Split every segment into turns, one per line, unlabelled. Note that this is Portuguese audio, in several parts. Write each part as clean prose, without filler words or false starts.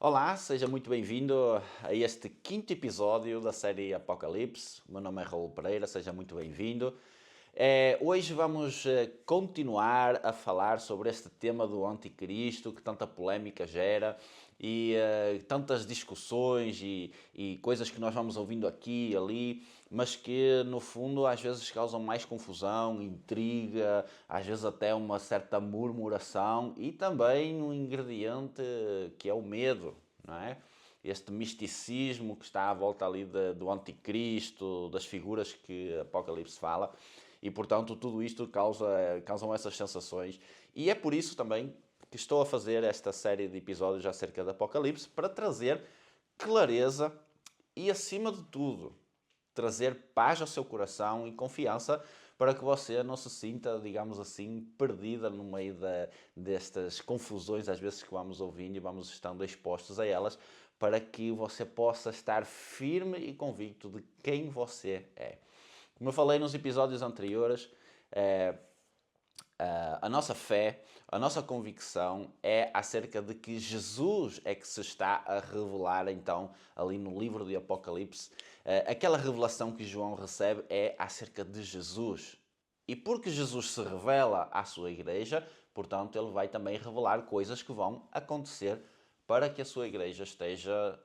Olá, seja muito bem-vindo a este quinto episódio da série Apocalipse. O meu nome é Raul Pereira, seja muito bem-vindo. Hoje vamos continuar a falar sobre este tema do anticristo que tanta polémica gera e tantas discussões e coisas que nós vamos ouvindo aqui e ali, mas que no fundo às vezes causam mais confusão, intriga, às vezes até uma certa murmuração e também um ingrediente que é o medo, não é? Este misticismo que está à volta ali do anticristo, das figuras que Apocalipse fala. E, portanto, tudo isto causam essas sensações. E é por isso também que estou a fazer esta série de episódios acerca do Apocalipse, para trazer clareza e, acima de tudo, trazer paz ao seu coração e confiança para que você não se sinta, digamos assim, perdida no meio destas confusões, às vezes, que vamos ouvindo e vamos estando expostos a elas, para que você possa estar firme e convicto de quem você é. Como eu falei nos episódios anteriores, a nossa fé, a nossa convicção é acerca de que Jesus é que se está a revelar, então, ali no livro de Apocalipse. Aquela revelação que João recebe é acerca de Jesus. E porque Jesus se revela à sua igreja, portanto, ele vai também revelar coisas que vão acontecer para que a sua igreja esteja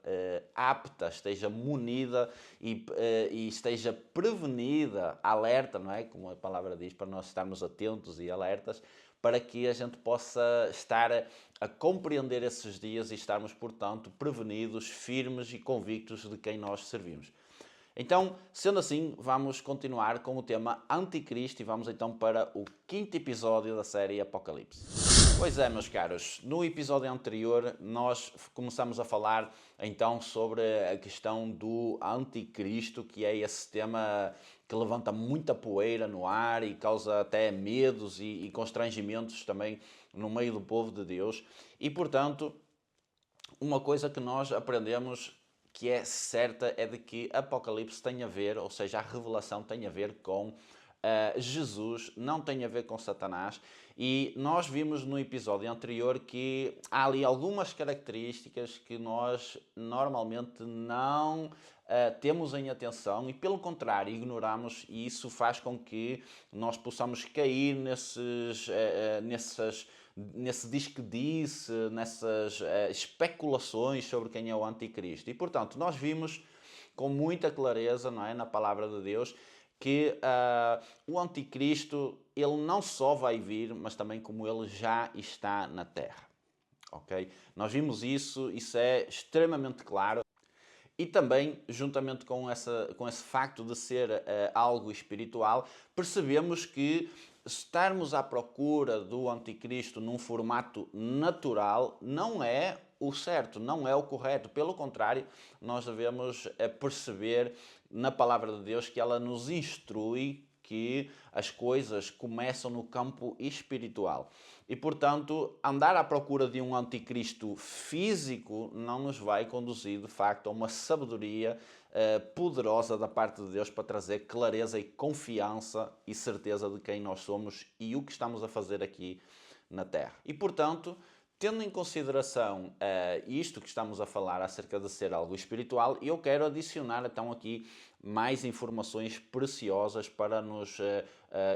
apta, esteja munida e esteja prevenida, alerta, não é? Como a palavra diz, para nós estarmos atentos e alertas, para que a gente possa estar a compreender esses dias e estarmos, portanto, prevenidos, firmes e convictos de quem nós servimos. Então, sendo assim, vamos continuar com o tema Anticristo e vamos então para o quinto episódio da série Apocalipse. Pois é, meus caros, no episódio anterior nós começamos a falar então sobre a questão do Anticristo, que é esse tema que levanta muita poeira no ar e causa até medos e constrangimentos também no meio do povo de Deus. E, portanto, uma coisa que nós aprendemos que é certa é de que Apocalipse tem a ver, ou seja, a revelação tem a ver com Jesus, não tem a ver com Satanás. E nós vimos no episódio anterior que há ali algumas características que nós normalmente não temos em atenção e, pelo contrário, ignoramos, e isso faz com que nós possamos cair nesse diz que disse, nessas especulações sobre quem é o anticristo. E, portanto, nós vimos com muita clareza, não é, na palavra de Deus, que o anticristo, ele não só vai vir, mas também como ele já está na Terra. Ok? Nós vimos isso é extremamente claro. E também, juntamente com esse facto de ser algo espiritual, percebemos que estarmos à procura do anticristo num formato natural não é o certo, não é o correto. Pelo contrário, nós devemos perceber na palavra de Deus que ela nos instrui que as coisas começam no campo espiritual. E, portanto, andar à procura de um anticristo físico não nos vai conduzir, de facto, a uma sabedoria poderosa da parte de Deus para trazer clareza e confiança e certeza de quem nós somos e o que estamos a fazer aqui na Terra. E, portanto, tendo em consideração isto que estamos a falar acerca de ser algo espiritual, eu quero adicionar então aqui mais informações preciosas para nos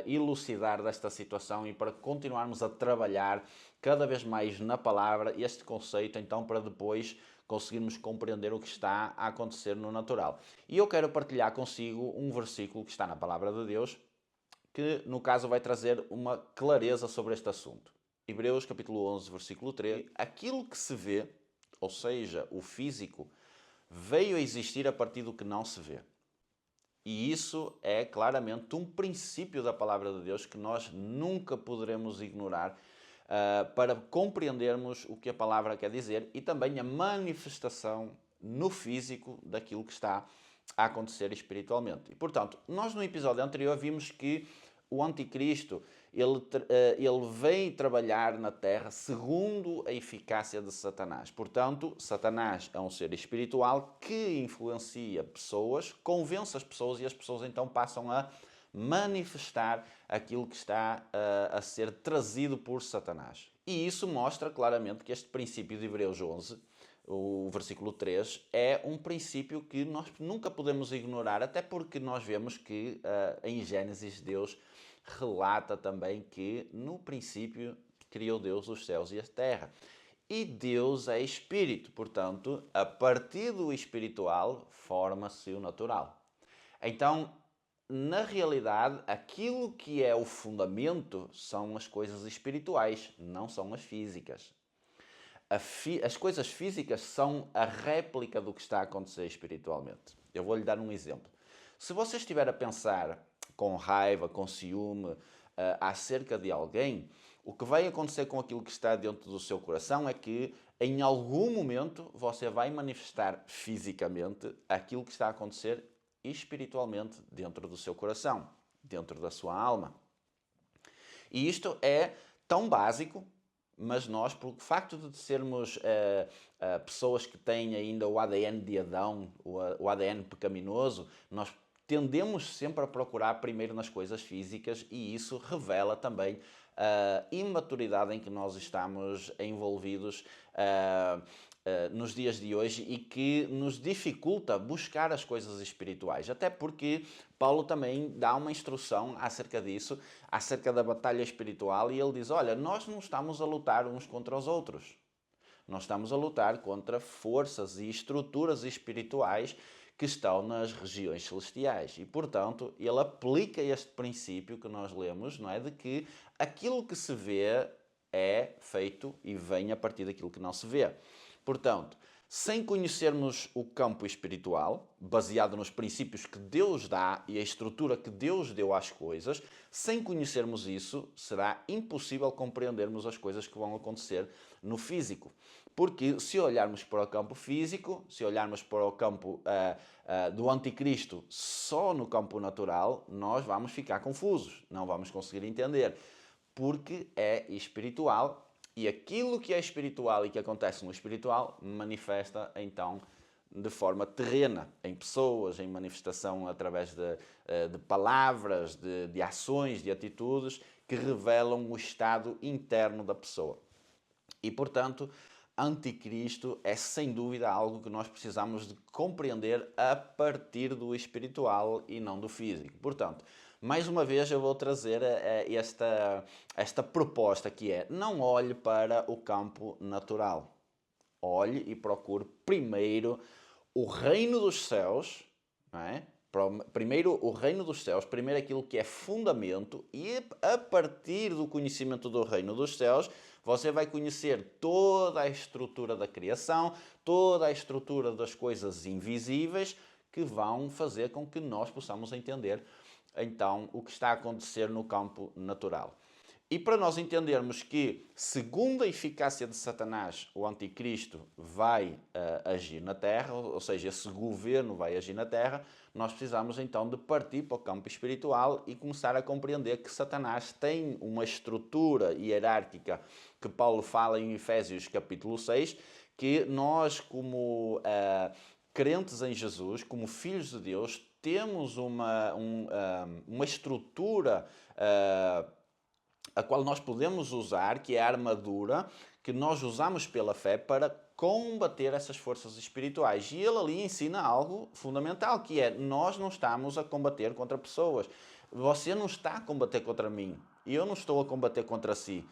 elucidar desta situação e para continuarmos a trabalhar cada vez mais na palavra este conceito, então, para depois conseguirmos compreender o que está a acontecer no natural. E eu quero partilhar consigo um versículo que está na palavra de Deus, que no caso vai trazer uma clareza sobre este assunto. Hebreus capítulo 11, versículo 3. Aquilo que se vê, ou seja, o físico, veio a existir a partir do que não se vê. E isso é claramente um princípio da palavra de Deus que nós nunca poderemos ignorar para compreendermos o que a palavra quer dizer e também a manifestação no físico daquilo que está a acontecer espiritualmente. E, portanto, nós no episódio anterior vimos que o anticristo ele vem trabalhar na Terra segundo a eficácia de Satanás. Portanto, Satanás é um ser espiritual que influencia pessoas, convence as pessoas e as pessoas então passam a manifestar aquilo que está a ser trazido por Satanás. E isso mostra claramente que este princípio de Hebreus 11, o versículo 3, é um princípio que nós nunca podemos ignorar, até porque nós vemos que em Gênesis Deus relata também que no princípio criou Deus os céus e a terra. E Deus é espírito, portanto, a partir do espiritual forma-se o natural. Então, na realidade, aquilo que é o fundamento são as coisas espirituais, não são as físicas. As coisas físicas são a réplica do que está a acontecer espiritualmente. Eu vou-lhe dar um exemplo. Se você estiver a pensar com raiva, com ciúme, acerca de alguém, o que vai acontecer com aquilo que está dentro do seu coração é que em algum momento você vai manifestar fisicamente aquilo que está a acontecer espiritualmente dentro do seu coração, dentro da sua alma. E isto é tão básico, mas nós, por facto de sermos pessoas que têm ainda o ADN de Adão, o ADN pecaminoso, nós tendemos sempre a procurar primeiro nas coisas físicas e isso revela também a imaturidade em que nós estamos envolvidos nos dias de hoje e que nos dificulta buscar as coisas espirituais. Até porque Paulo também dá uma instrução acerca disso, acerca da batalha espiritual, e ele diz: olha, nós não estamos a lutar uns contra os outros. Nós estamos a lutar contra forças e estruturas espirituais que estão nas regiões celestiais. E, portanto, ele aplica este princípio que nós lemos, não é? De que aquilo que se vê é feito e vem a partir daquilo que não se vê. Portanto, sem conhecermos o campo espiritual, baseado nos princípios que Deus dá e a estrutura que Deus deu às coisas, sem conhecermos isso, será impossível compreendermos as coisas que vão acontecer no físico. Porque se olharmos para o campo físico, se olharmos para o campo do anticristo só no campo natural, nós vamos ficar confusos, não vamos conseguir entender. Porque é espiritual e aquilo que é espiritual e que acontece no espiritual manifesta então de forma terrena, em pessoas, em manifestação através de palavras, de ações, de atitudes que revelam o estado interno da pessoa. E, portanto, anticristo é sem dúvida algo que nós precisamos de compreender a partir do espiritual e não do físico. Portanto, mais uma vez eu vou trazer esta proposta que é: não olhe para o campo natural. Olhe e procure primeiro o reino dos céus, não é? Primeiro o reino dos céus, primeiro aquilo que é fundamento, e a partir do conhecimento do reino dos céus, você vai conhecer toda a estrutura da criação, toda a estrutura das coisas invisíveis que vão fazer com que nós possamos entender então o que está a acontecer no campo natural. E para nós entendermos que, segundo a eficácia de Satanás, o anticristo vai agir na Terra, ou seja, esse governo vai agir na Terra, nós precisamos então de partir para o campo espiritual e começar a compreender que Satanás tem uma estrutura hierárquica que Paulo fala em Efésios capítulo 6, que nós como crentes em Jesus, como filhos de Deus, temos uma estrutura a qual nós podemos usar, que é a armadura que nós usamos pela fé para combater essas forças espirituais. E ele ali ensina algo fundamental, que é: nós não estamos a combater contra pessoas. Você não está a combater contra mim. E eu não estou a combater contra si.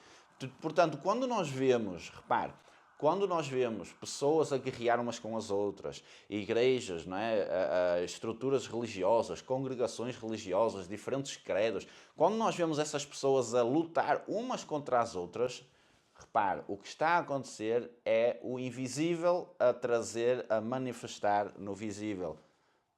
Portanto, quando nós vemos, repare, quando nós vemos pessoas a guerrear umas com as outras, igrejas, não é? Estruturas religiosas, congregações religiosas, diferentes credos, quando nós vemos essas pessoas a lutar umas contra as outras, repare, o que está a acontecer é o invisível a manifestar no visível.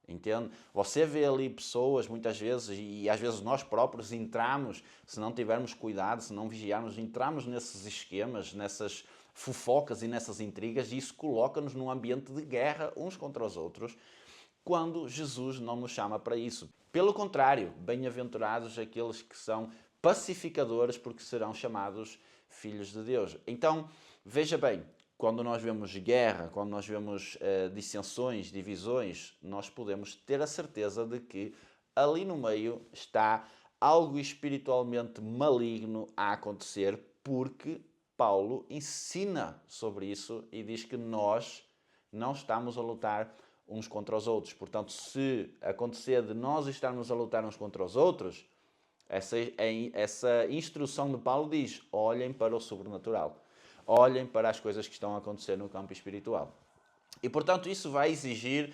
Entende? Você vê ali pessoas, muitas vezes, e às vezes nós próprios entramos, se não tivermos cuidado, se não vigiarmos, entramos nesses esquemas, nessas fofocas e nessas intrigas, e isso coloca-nos num ambiente de guerra uns contra os outros, quando Jesus não nos chama para isso. Pelo contrário, bem-aventurados aqueles que são pacificadores, porque serão chamados filhos de Deus. Então, veja bem, quando nós vemos guerra, quando nós vemos dissensões, divisões, nós podemos ter a certeza de que ali no meio está algo espiritualmente maligno a acontecer, porque Paulo ensina sobre isso e diz que nós não estamos a lutar uns contra os outros. Portanto, se acontecer de nós estarmos a lutar uns contra os outros, essa instrução de Paulo diz: olhem para o sobrenatural. Olhem para as coisas que estão a acontecer no campo espiritual. E, portanto, isso vai exigir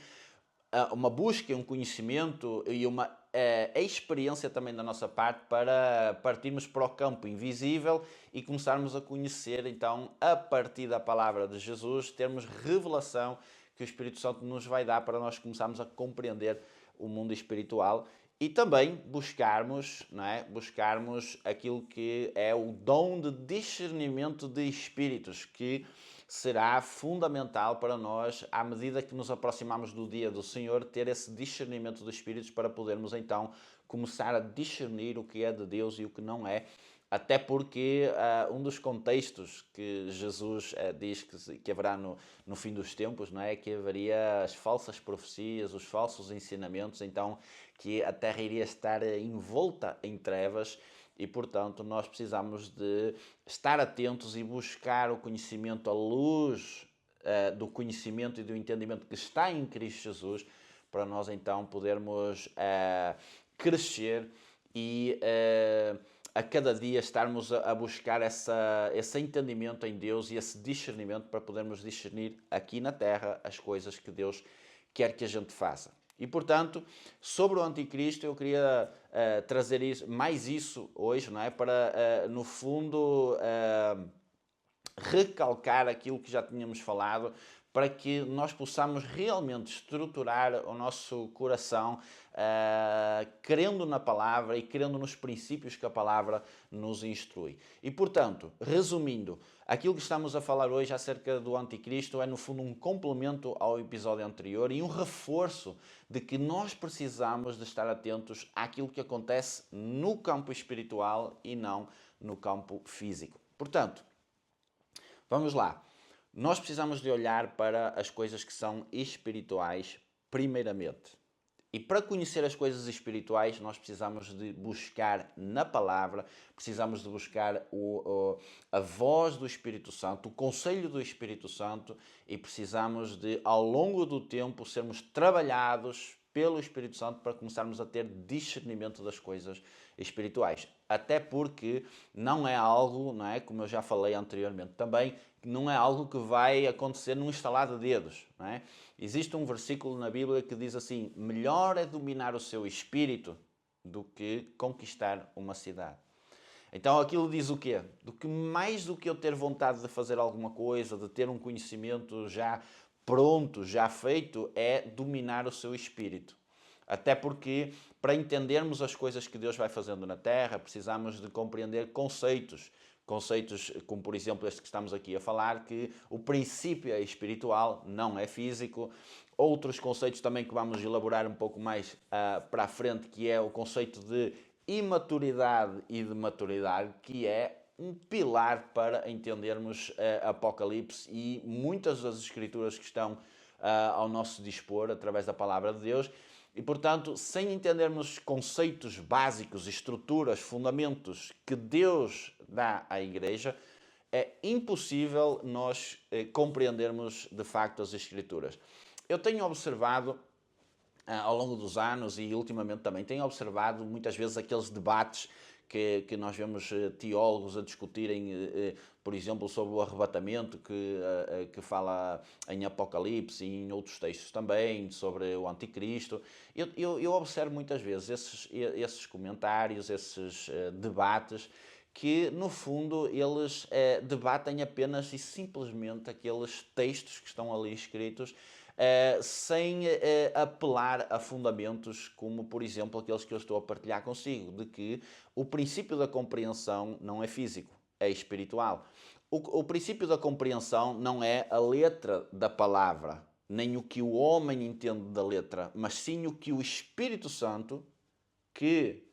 uma busca, um conhecimento e uma experiência também da nossa parte para partirmos para o campo invisível e começarmos a conhecer, então, a partir da palavra de Jesus, termos revelação que o Espírito Santo nos vai dar para nós começarmos a compreender o mundo espiritual e também buscarmos, não é? Buscarmos aquilo que é o dom de discernimento de espíritos, que será fundamental para nós, à medida que nos aproximamos do dia do Senhor, ter esse discernimento dos espíritos para podermos então começar a discernir o que é de Deus e o que não é. Até porque um dos contextos que Jesus diz que haverá no fim dos tempos, não é? Que haveria as falsas profecias, os falsos ensinamentos, então que a terra iria estar envolta em trevas e, portanto, nós precisamos de estar atentos e buscar o conhecimento à luz do conhecimento e do entendimento que está em Cristo Jesus, para nós então podermos crescer e a cada dia estarmos a buscar esse entendimento em Deus e esse discernimento para podermos discernir aqui na terra as coisas que Deus quer que a gente faça. E, portanto, sobre o anticristo, eu queria trazer mais isso hoje, não é? Para, no fundo, recalcar aquilo que já tínhamos falado, para que nós possamos realmente estruturar o nosso coração crendo na palavra e crendo nos princípios que a palavra nos instrui. E, portanto, resumindo, aquilo que estamos a falar hoje acerca do anticristo é, no fundo, um complemento ao episódio anterior e um reforço de que nós precisamos de estar atentos àquilo que acontece no campo espiritual e não no campo físico. Portanto, vamos lá. Nós precisamos de olhar para as coisas que são espirituais primeiramente. E para conhecer as coisas espirituais, nós precisamos de buscar na palavra, precisamos de buscar a voz do Espírito Santo, o conselho do Espírito Santo, e precisamos de, ao longo do tempo, sermos trabalhados pelo Espírito Santo para começarmos a ter discernimento das coisas espirituais. Até porque não é algo, não é, como eu já falei anteriormente também, não é algo que vai acontecer num estalar de dedos, não é? Existe um versículo na Bíblia que diz assim: melhor é dominar o seu espírito do que conquistar uma cidade. Então aquilo diz o quê? Mais do que eu ter vontade de fazer alguma coisa, de ter um conhecimento já pronto, já feito, é dominar o seu espírito. Até porque, para entendermos as coisas que Deus vai fazendo na Terra, precisamos de compreender conceitos. Conceitos como, por exemplo, este que estamos aqui a falar, que o princípio é espiritual, não é físico. Outros conceitos também que vamos elaborar um pouco mais para a frente, que é o conceito de imaturidade e de maturidade, que é um pilar para entendermos Apocalipse e muitas das escrituras que estão ao nosso dispor através da palavra de Deus. E, portanto, sem entendermos conceitos básicos, estruturas, fundamentos que Deus dá à Igreja, é impossível nós compreendermos de facto as Escrituras. Eu tenho observado ao longo dos anos e ultimamente também tenho observado muitas vezes aqueles debates que nós vemos teólogos a discutirem, por exemplo, sobre o arrebatamento, que fala em Apocalipse e em outros textos também, sobre o anticristo. Eu observo muitas vezes esses comentários, esses debates, que no fundo eles debatem apenas e simplesmente aqueles textos que estão ali escritos, sem apelar a fundamentos como, por exemplo, aqueles que eu estou a partilhar consigo, de que o princípio da compreensão não é físico, é espiritual. O princípio da compreensão não é a letra da palavra, nem o que o homem entende da letra, mas sim o que o Espírito Santo, que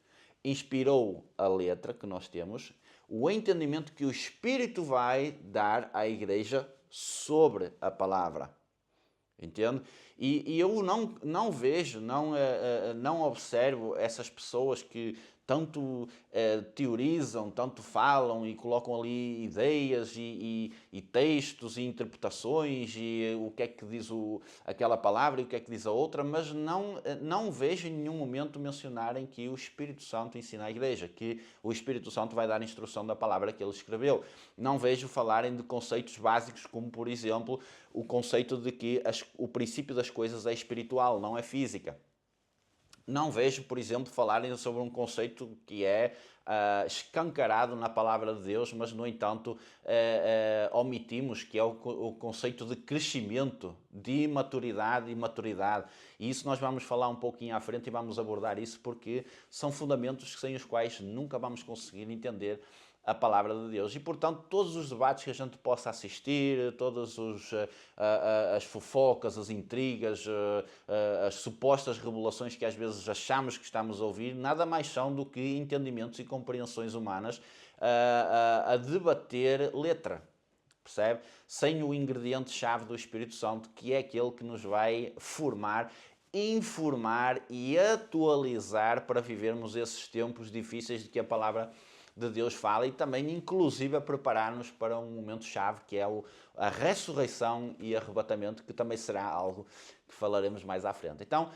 inspirou a letra que nós temos, o entendimento que o Espírito vai dar à Igreja sobre a palavra. Entende? E eu não vejo, não observo essas pessoas que tanto teorizam, tanto falam e colocam ali ideias e textos e interpretações e o que é que diz aquela palavra e o que é que diz a outra, mas não vejo em nenhum momento mencionarem que o Espírito Santo ensina a igreja, que o Espírito Santo vai dar instrução da palavra que ele escreveu. Não vejo falarem de conceitos básicos como, por exemplo, o conceito de que o princípio das coisas é espiritual, não é física. Não vejo, por exemplo, falarem sobre um conceito que é escancarado na palavra de Deus, mas, no entanto, omitimos, que é o conceito de crescimento, de maturidade e maturidade. E isso nós vamos falar um pouquinho à frente e vamos abordar isso, porque são fundamentos sem os quais nunca vamos conseguir entender a palavra de Deus. E, portanto, todos os debates que a gente possa assistir, todas as fofocas, as intrigas, as supostas revelações que às vezes achamos que estamos a ouvir, nada mais são do que entendimentos e compreensões humanas a debater letra. Percebe? Sem o ingrediente-chave do Espírito Santo, que é aquele que nos vai formar, informar e atualizar para vivermos esses tempos difíceis de que a palavra de Deus fala, e também inclusive a preparar-nos para um momento-chave que é a ressurreição e arrebatamento, que também será algo que falaremos mais à frente. Então,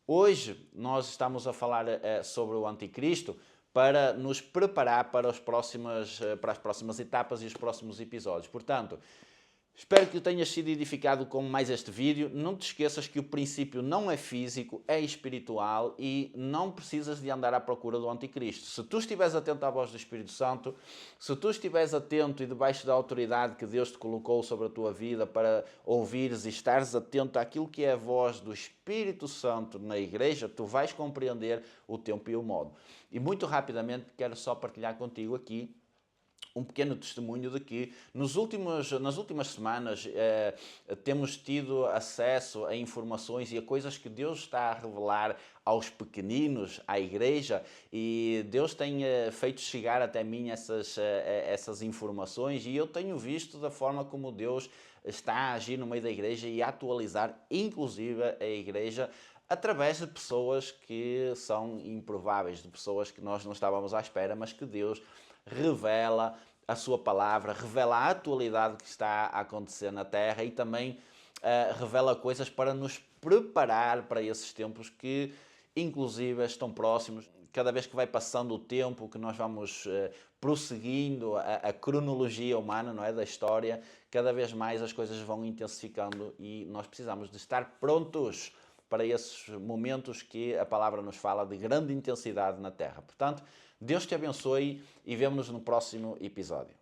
hoje nós estamos a falar sobre o Anticristo para nos preparar para as próximas etapas e os próximos episódios. Portanto, espero que tenhas sido edificado com mais este vídeo. Não te esqueças que o princípio não é físico, é espiritual, e não precisas de andar à procura do Anticristo. Se tu estiveres atento à voz do Espírito Santo, se tu estiveres atento e debaixo da autoridade que Deus te colocou sobre a tua vida para ouvires e estares atento àquilo que é a voz do Espírito Santo na igreja, tu vais compreender o tempo e o modo. E muito rapidamente quero só partilhar contigo aqui um pequeno testemunho de que nas últimas semanas temos tido acesso a informações e a coisas que Deus está a revelar aos pequeninos, à igreja, e Deus tem feito chegar até mim essas informações, e eu tenho visto da forma como Deus está a agir no meio da igreja e a atualizar inclusive a igreja através de pessoas que são improváveis, de pessoas que nós não estávamos à espera, mas que Deus revela a sua palavra, revela a atualidade que está a acontecer na Terra, e também revela coisas para nos preparar para esses tempos que, inclusive, estão próximos. Cada vez que vai passando o tempo, que nós vamos prosseguindo a cronologia humana, não é, da história, cada vez mais as coisas vão intensificando e nós precisamos de estar prontos para esses momentos que a palavra nos fala de grande intensidade na Terra. Portanto, Deus te abençoe e vemo-nos no próximo episódio.